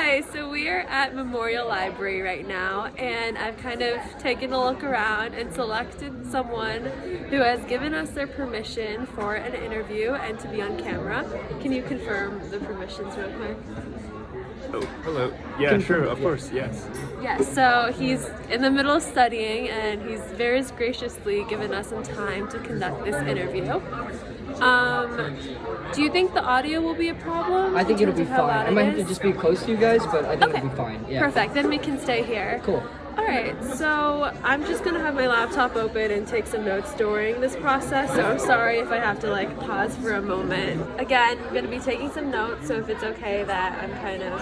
Hi, so we are at Memorial Library right now, and I've kind of taken a look around and selected someone who has given us their permission for an interview and to be on camera. Can you confirm the permissions real quick? Oh, hello. Yeah, sure, of course, yes. Yes, so he's in the middle of studying, and he's very graciously given us some time to conduct this interview. Do you think the audio will be a problem? I think it'll be in terms of how fine. loud I it might have to is? just be close to you guys, but I think Okay. it'll be fine. Yeah. Perfect, then we can stay here. Cool. Alright, so I'm just gonna have my laptop open and take some notes during this process, so I'm sorry if I have to pause for a moment. Again, I'm gonna be taking some notes, so if it's okay that I'm kind of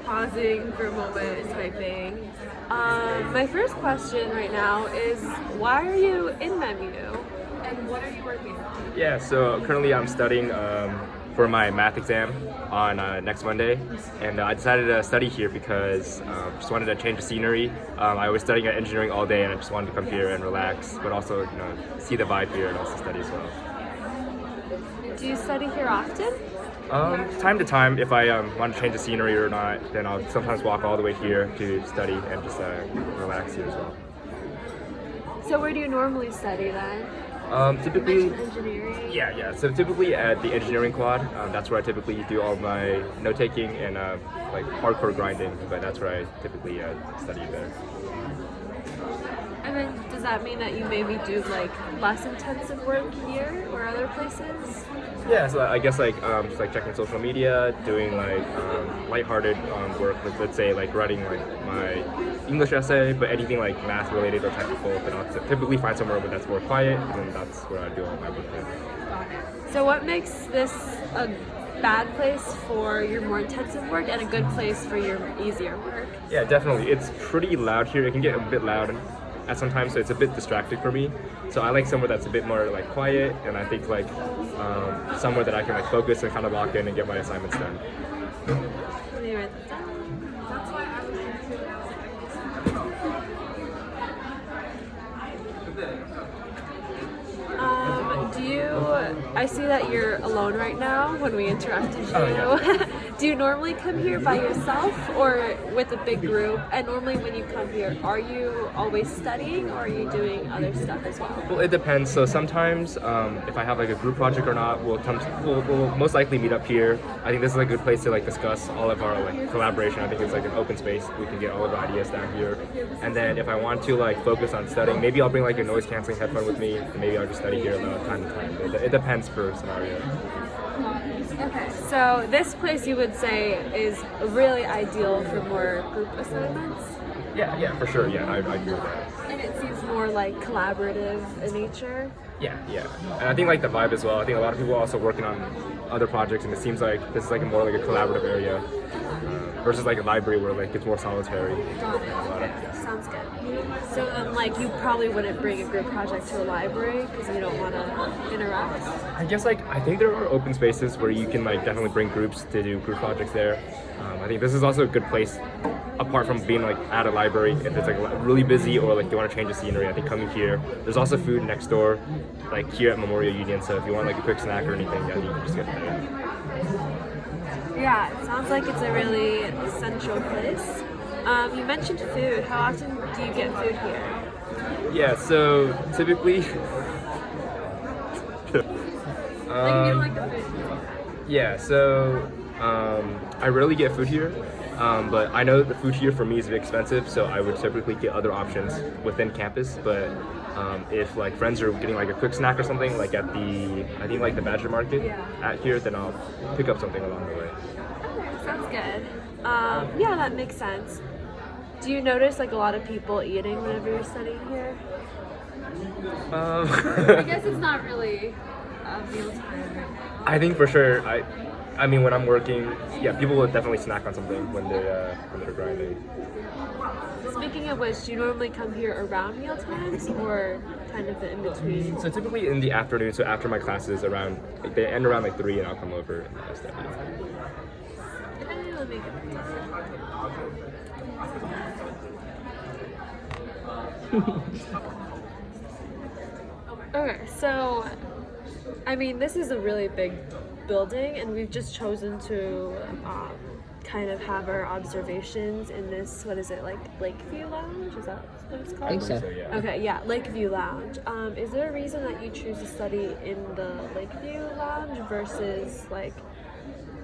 pausing for a moment and typing. My first question right now is, why are you in MEMU? And what are you working on? Yeah, so currently I'm studying for my math exam on next Monday, and I decided to study here because just wanted to change the scenery. I was studying at engineering all day, and I just wanted to come here and relax, but also see the vibe here and also study as well. Do you study here often? Time to time, if I want to change the scenery or not, then I'll sometimes walk all the way here to study and just relax here as well. So where do you normally study then? Typically, You mentioned engineering. yeah. So typically at the engineering quad, that's where I typically do all my note taking and hardcore grinding. But that's where I typically study there. And then does that mean that you maybe do less intensive work here or other places? Yeah, so I guess just checking social media, doing lighthearted work, let's say writing my English essay, but anything math related or technical, then I'll typically find somewhere where that's more quiet, and that's where I do all my work. So what makes this a bad place for your more intensive work and a good place for your easier work? Yeah, definitely. It's pretty loud here. It can get a bit loud at some times, so it's a bit distracting for me. So I like somewhere that's a bit more quiet, and I think somewhere that I can focus and kind of lock in and get my assignments done. Let me write that down. I see that you're alone right now when we interrupted you. Oh, yeah. Do you normally come here by yourself or with a big group? And normally when you come here, are you always studying or are you doing other stuff as well? Well, it depends. So sometimes, if I have a group project or not, we'll most likely meet up here. I think this is a good place to discuss all of our collaboration. I think it's an open space. We can get all of our ideas down here. And then if I want to focus on studying, maybe I'll bring a noise canceling headphone with me, and maybe I'll just study here time to time. It depends per scenario. Okay, so this place you would say is really ideal for more group assignments? Yeah, for sure. Yeah, I agree with that. And it seems more collaborative in nature? Yeah. And I think the vibe as well. I think a lot of people are also working on other projects, and it seems like this is more a collaborative area versus a library where it's more solitary. Got it. Sounds good. So then you probably wouldn't bring a group project to a library because you don't want to interact? I guess I think there are open spaces where you can definitely bring groups to do group projects there. I think this is also a good place apart from being at a library. If it's really busy or you want to change the scenery, I think coming here. There's also food next door, here at Memorial Union. So if you want a quick snack or anything, yeah, you can just get there. Yeah, it sounds like it's a really central place. You mentioned food. How often do you get food here? Yeah, so typically. You don't like the food? Yeah, so I rarely get food here, but I know the food here for me is a bit expensive, so I would typically get other options within campus. But if friends are getting a quick snack or something at the Badger Market at here, then I'll pick up something along the way. Okay, sounds good. Yeah, that makes sense. Do you notice a lot of people eating whenever you're studying here? I guess it's not really mealtime. I think for sure. I mean, when I'm working, yeah, people will definitely snack on something when they're grinding. Speaking of which, do you normally come here around meal times or kind of the in between? So typically in the afternoon, so after my classes they end around 3, and I'll come over and study. Okay, let me get that down. Okay, so I mean, this is a really big building, and we've just chosen to kind of have our observations in this, what is it, like Lakeview Lounge? Is that what it's called? I think so. yeah. Okay, yeah, Lakeview Lounge. Is there a reason that you choose to study in the Lakeview Lounge versus like,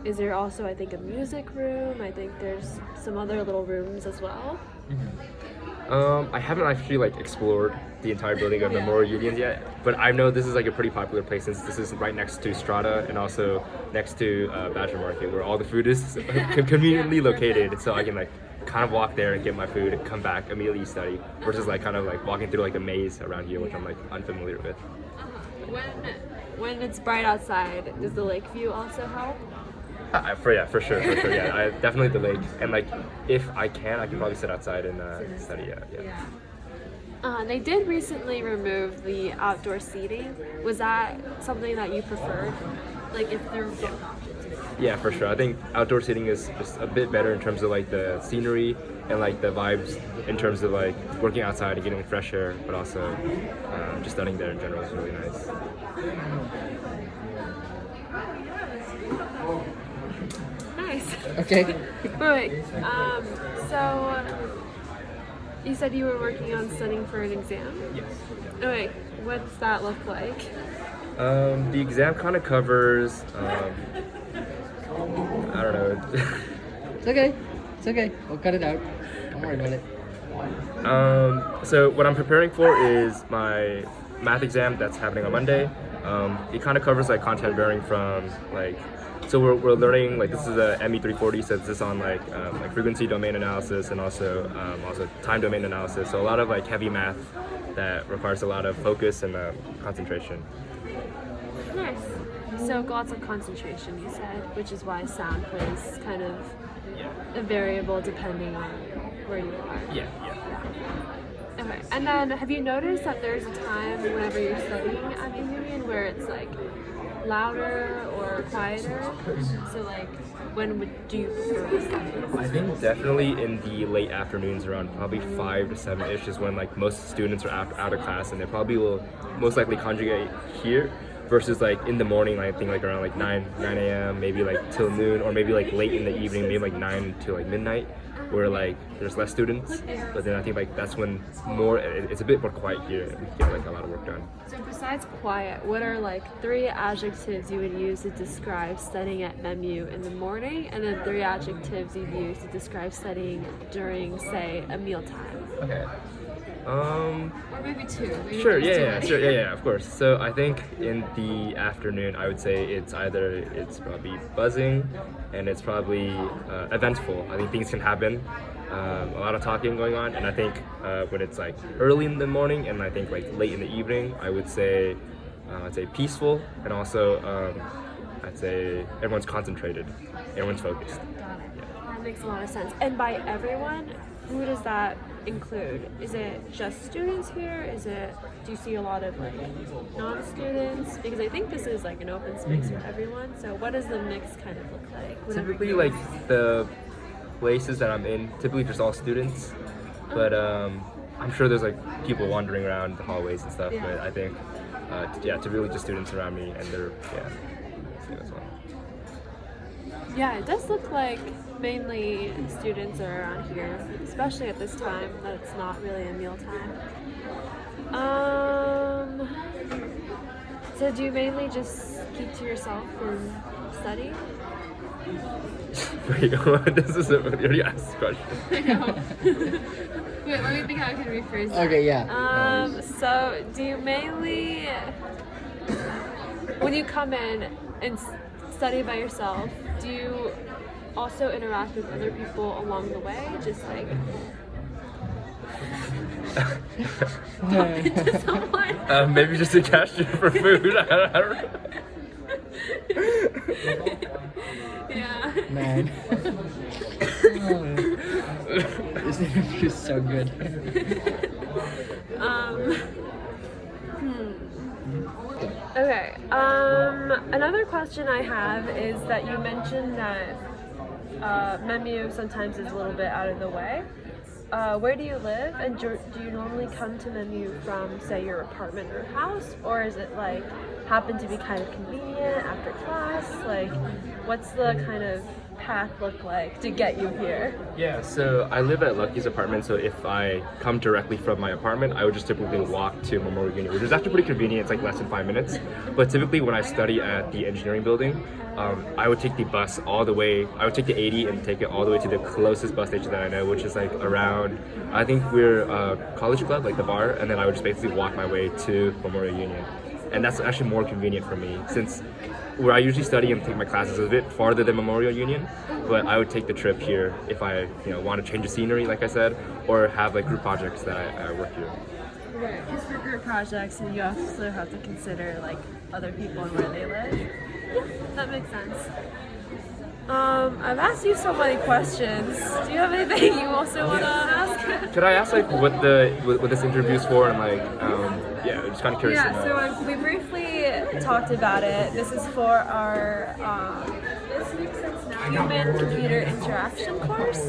is there also, I think, a music room? I think there's some other little rooms as well. I haven't actually like explored the entire building of Memorial Union yet, but I know this is like a pretty popular place since this is right next to Strata and also next to Badger Market, where all the food is conveniently located. So I can like kind of walk there and get my food and come back immediately study, versus like kind of like walking through like a maze around here, which I'm like unfamiliar with. When it's bright outside, does the lake view also help? For sure. Yeah, I definitely the lake, and like if I can probably sit outside and study. Yeah. They did recently remove the outdoor seating. Was that something that you preferred? Like if there were both options? Yeah, for sure. I think outdoor seating is just a bit better in terms of like the scenery and like the vibes in terms of like working outside and getting fresh air, but also just studying there in general is really nice. Nice. Okay. Wait. So you said you were working on studying for an exam? Yes. Oh, wait. What's that look like? The exam kind of covers, I don't know. It's okay. It's okay. We'll cut it out. Don't worry about it. So what I'm preparing for is my math exam that's happening on Monday. It kind of covers like content varying from like, so we're learning like, this is a ME 340, so this is on like frequency domain analysis and also time domain analysis. So a lot of like heavy math that requires a lot of focus and concentration. Nice. So lots of concentration, you said, which is why sound plays kind of a variable depending on where you are. Yeah. Okay. And then have you noticed that there's a time whenever you're studying at the Union where it's like louder or quieter? So like when do you prefer to study? I think definitely in the late afternoons, around probably 5 to 7-ish is when like most students are out of class, and they probably will most likely congregate here, versus like in the morning, I think like around like 9 a.m., maybe like till noon, or maybe like late in the evening, maybe like 9 to like midnight, where like there's less students. But then I think like that's when it's a bit more quiet here and we get like a lot of work done. So besides quiet, what are like 3 adjectives you would use to describe studying at MEMU in the morning, and then 3 adjectives you'd use to describe studying during, say, a mealtime? Okay. Or maybe 2. Maybe Sure, just two. yeah, of course. So I think in the afternoon, I would say it's probably buzzing, and it's probably eventful. I think things can happen, a lot of talking going on, and I think when it's like early in the morning and I think like late in the evening, I'd say peaceful, and also I'd say everyone's concentrated, everyone's focused. Got it. That makes a lot of sense. And by everyone, who does that include? Is it just students here? Do you see a lot of like non-students? Because I think this is like an open space for everyone. So what does the mix kind of look like? Typically, like the places that I'm in, typically just all students, but I'm sure there's like people wandering around the hallways and stuff. Yeah. But I think, typically just students around me, and they're same as well. Yeah, it does look like mainly students are around here, especially at this time that it's not really a meal time. So do you mainly just keep to yourself and study? Wait, this is a really asked question. I know. Wait, let me think how I can rephrase that. Okay, yeah. So do you mainly, when you come in and study by yourself, do you also interact with other people along the way? Just like talking to someone? Maybe just a cashier for food. I don't know. Yeah. Man. This interview is so good. Okay. Another question I have is that you mentioned that MEMU sometimes is a little bit out of the way. Where do you live, and do you normally come to MEMU from, say, your apartment or house, or is it like happen to be kind of convenient after class? Like, what's the kind of path look like to get you here? Yeah, so I live at Lucky's apartment, so if I come directly from my apartment, I would just typically walk to Memorial Union, which is actually pretty convenient. It's like less than 5 minutes. But typically when I study at the engineering building, I would take the bus all the way, I would take the 80 and take it all the way to the closest bus station that I know, which is like around, I think we're College Club, like the bar, and then I would just basically walk my way to Memorial Union. And that's actually more convenient for me, since where I usually study and take my classes is a bit farther than Memorial Union, but I would take the trip here if I want to change the scenery, like I said, or have like group projects that I work here. Right, because for group projects, and you also have to consider like other people and where they live. Yeah, that makes sense. I've asked you so many questions. Do you have anything you also want to ask? Could I ask like what this interview's for and like yeah, I'm just kind of curious to know. Yeah, so we briefly talked about it. This is for our Human Computer Interaction course,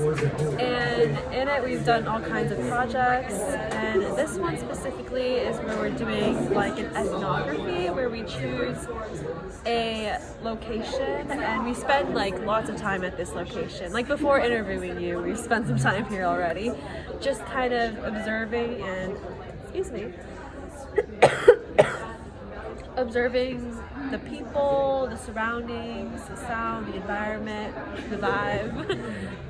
and in it we've done all kinds of projects, and this one specifically is where we're doing like an ethnography where we choose a location and we spend like lots of time at this location. Like before interviewing you, we've spent some time here already, just kind of observing and, excuse me, observing the people, the surroundings, the sound, the environment, the vibe,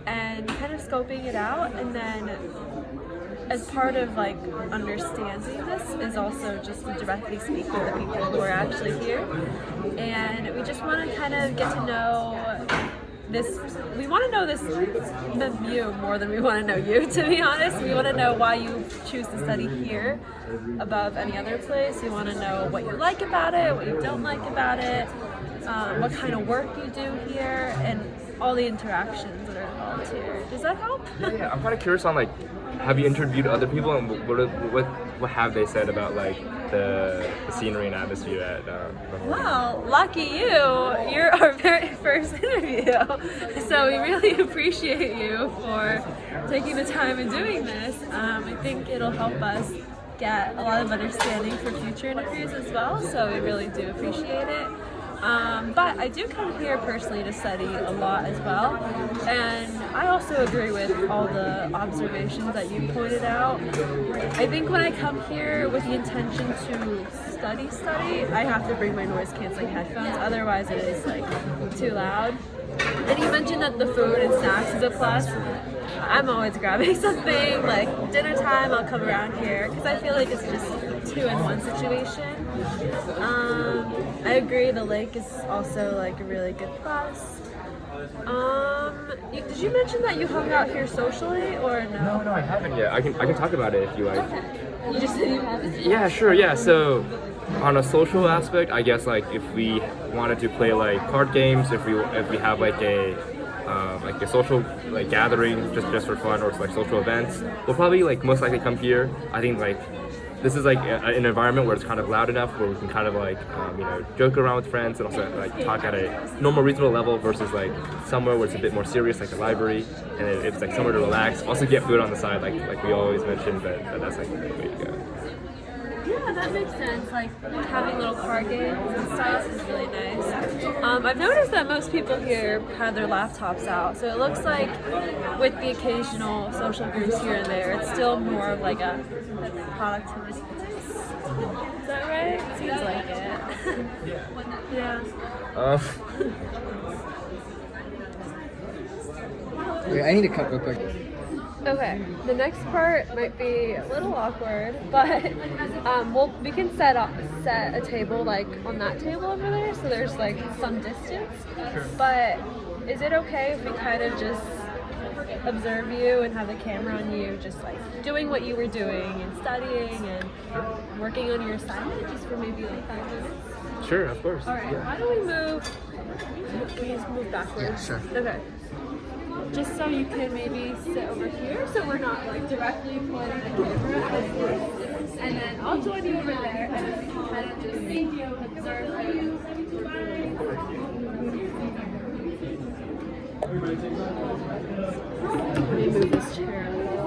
and kind of scoping it out. And then as part of like understanding this is also just to directly speak with the people who are actually here. And we just want to kind of get to know this, we want to know you more than we want to know you, to be honest. We want to know why you choose to study here above any other place. We want to know what you like about it, what you don't like about it, what kind of work you do here, and all the interactions that are involved here. Does that help? Yeah, I'm kind of curious on like, have you interviewed other people and what have they said about like the scenery and atmosphere at Well, lucky you, you're our very first interview. So we really appreciate you for taking the time and doing this. I think it'll help us get a lot of understanding for future interviews as well, so we really do appreciate it. But I do come here personally to study a lot as well, and I also agree with all the observations that you pointed out. I think when I come here with the intention to study, I have to bring my noise canceling headphones, otherwise it is like too loud. And you mentioned that the food and snacks is a plus. I'm always grabbing something, like dinner time I'll come around here because I feel like it's just a 2-in-1 situation. I agree, the lake is also like a really good plus. Did you mention that you hung out here socially or no? No, I haven't yet. I can talk about it if you like. Okay. You just said you haven't? Yeah, sure, yeah. So on a social aspect, I guess like if we wanted to play like card games, if we have like a social like gathering just for fun or like social events, we'll probably like most likely come here. I think like this is like an environment where it's kind of loud enough where we can kind of like joke around with friends and also like talk at a normal reasonable level versus like somewhere where it's a bit more serious like a library, and it's like somewhere to relax. Also get food on the side like we always mentioned, but that's like the way to go. Yeah, that makes sense. Like having little card games and stuff is really nice. I've noticed that most people here have their laptops out, so it looks like with the occasional social groups here and there, it's still more of like a productivity place. Is that right? Seems like it. Yeah. Wait, I need to cut real quick. Okay, the next part might be a little awkward, but we can set a table like on that table over there, so there's like some distance. Sure. But is it okay if we kind of just observe you and have the camera on you, just like doing what you were doing and studying and working on your assignment, just for maybe like 5 minutes? Sure, of course. All right. Yeah. Why don't we move? Can you just move backwards? Yeah, sure. Okay. Just so you can maybe sit over here so we're not like directly pointing the camera at you. And then I'll join you over there and then we can kind of just see you, observe you. Let me move this chair a little.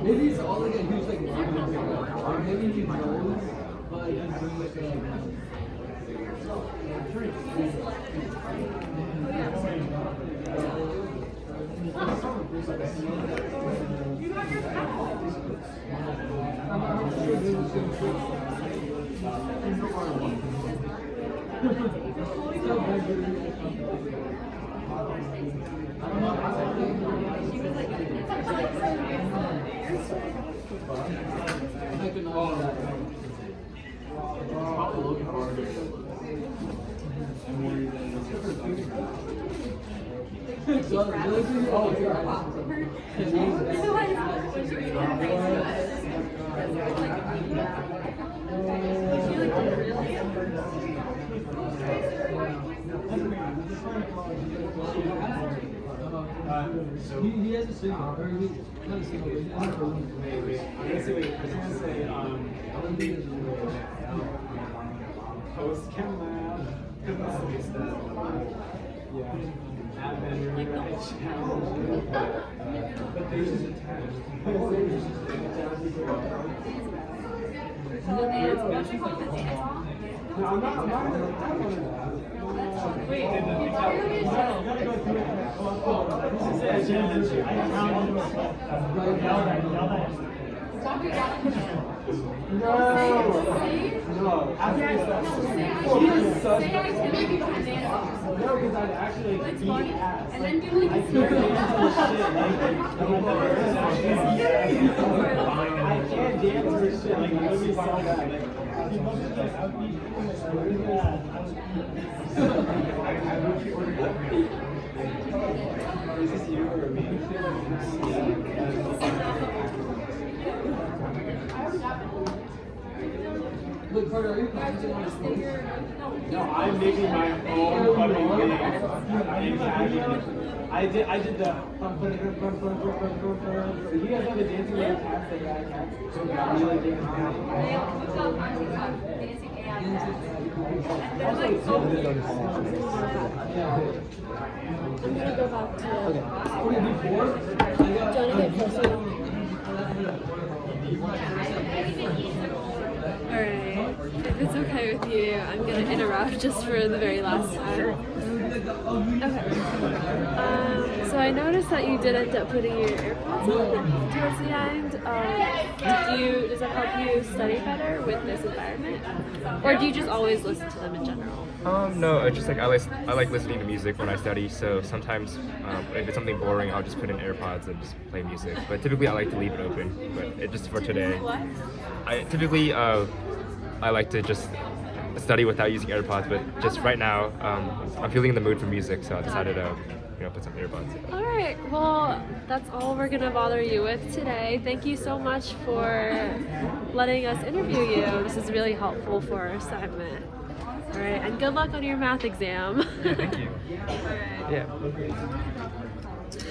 Maybe it's all like a huge like marketing thing. Or maybe he knows, but he's doing like he has a signal, or he not a signal, but he has a Post Chem Lab. Yeah. Admin challenge. But there's just a test. No, I'm not. Wait, no. No, because I'd actually beat ass. And then do like I can't dance for shit. Like, it would be so bad. Is this you or me? Look, Carter, are you practicing on stage? No, I'm making my own fucking game. I did the you guys have the dancing with the cats, the AI cats? You like dancing I'm gonna go back to. Okay. Do you want to get closer? Alright, if it's okay with you, I'm gonna interrupt just for the very last time. Okay. So I noticed that you did end up putting your AirPods on towards the end. Does that help you study better with this environment? Or do you just always listen to them in general? No, it's just like I like listening to music when I study. So sometimes if it's something boring, I'll just put in AirPods and just play music. But typically I like to leave it open. But it just for today. What? I like to just study without using AirPods. But just right now, I'm feeling in the mood for music, so I decided to put some earbuds in. All right, well, that's all we're gonna bother you with today. Thank you so much for letting us interview you. This is really helpful for our assignment. All right, and good luck on your math exam. Yeah, thank you. All right. Yeah.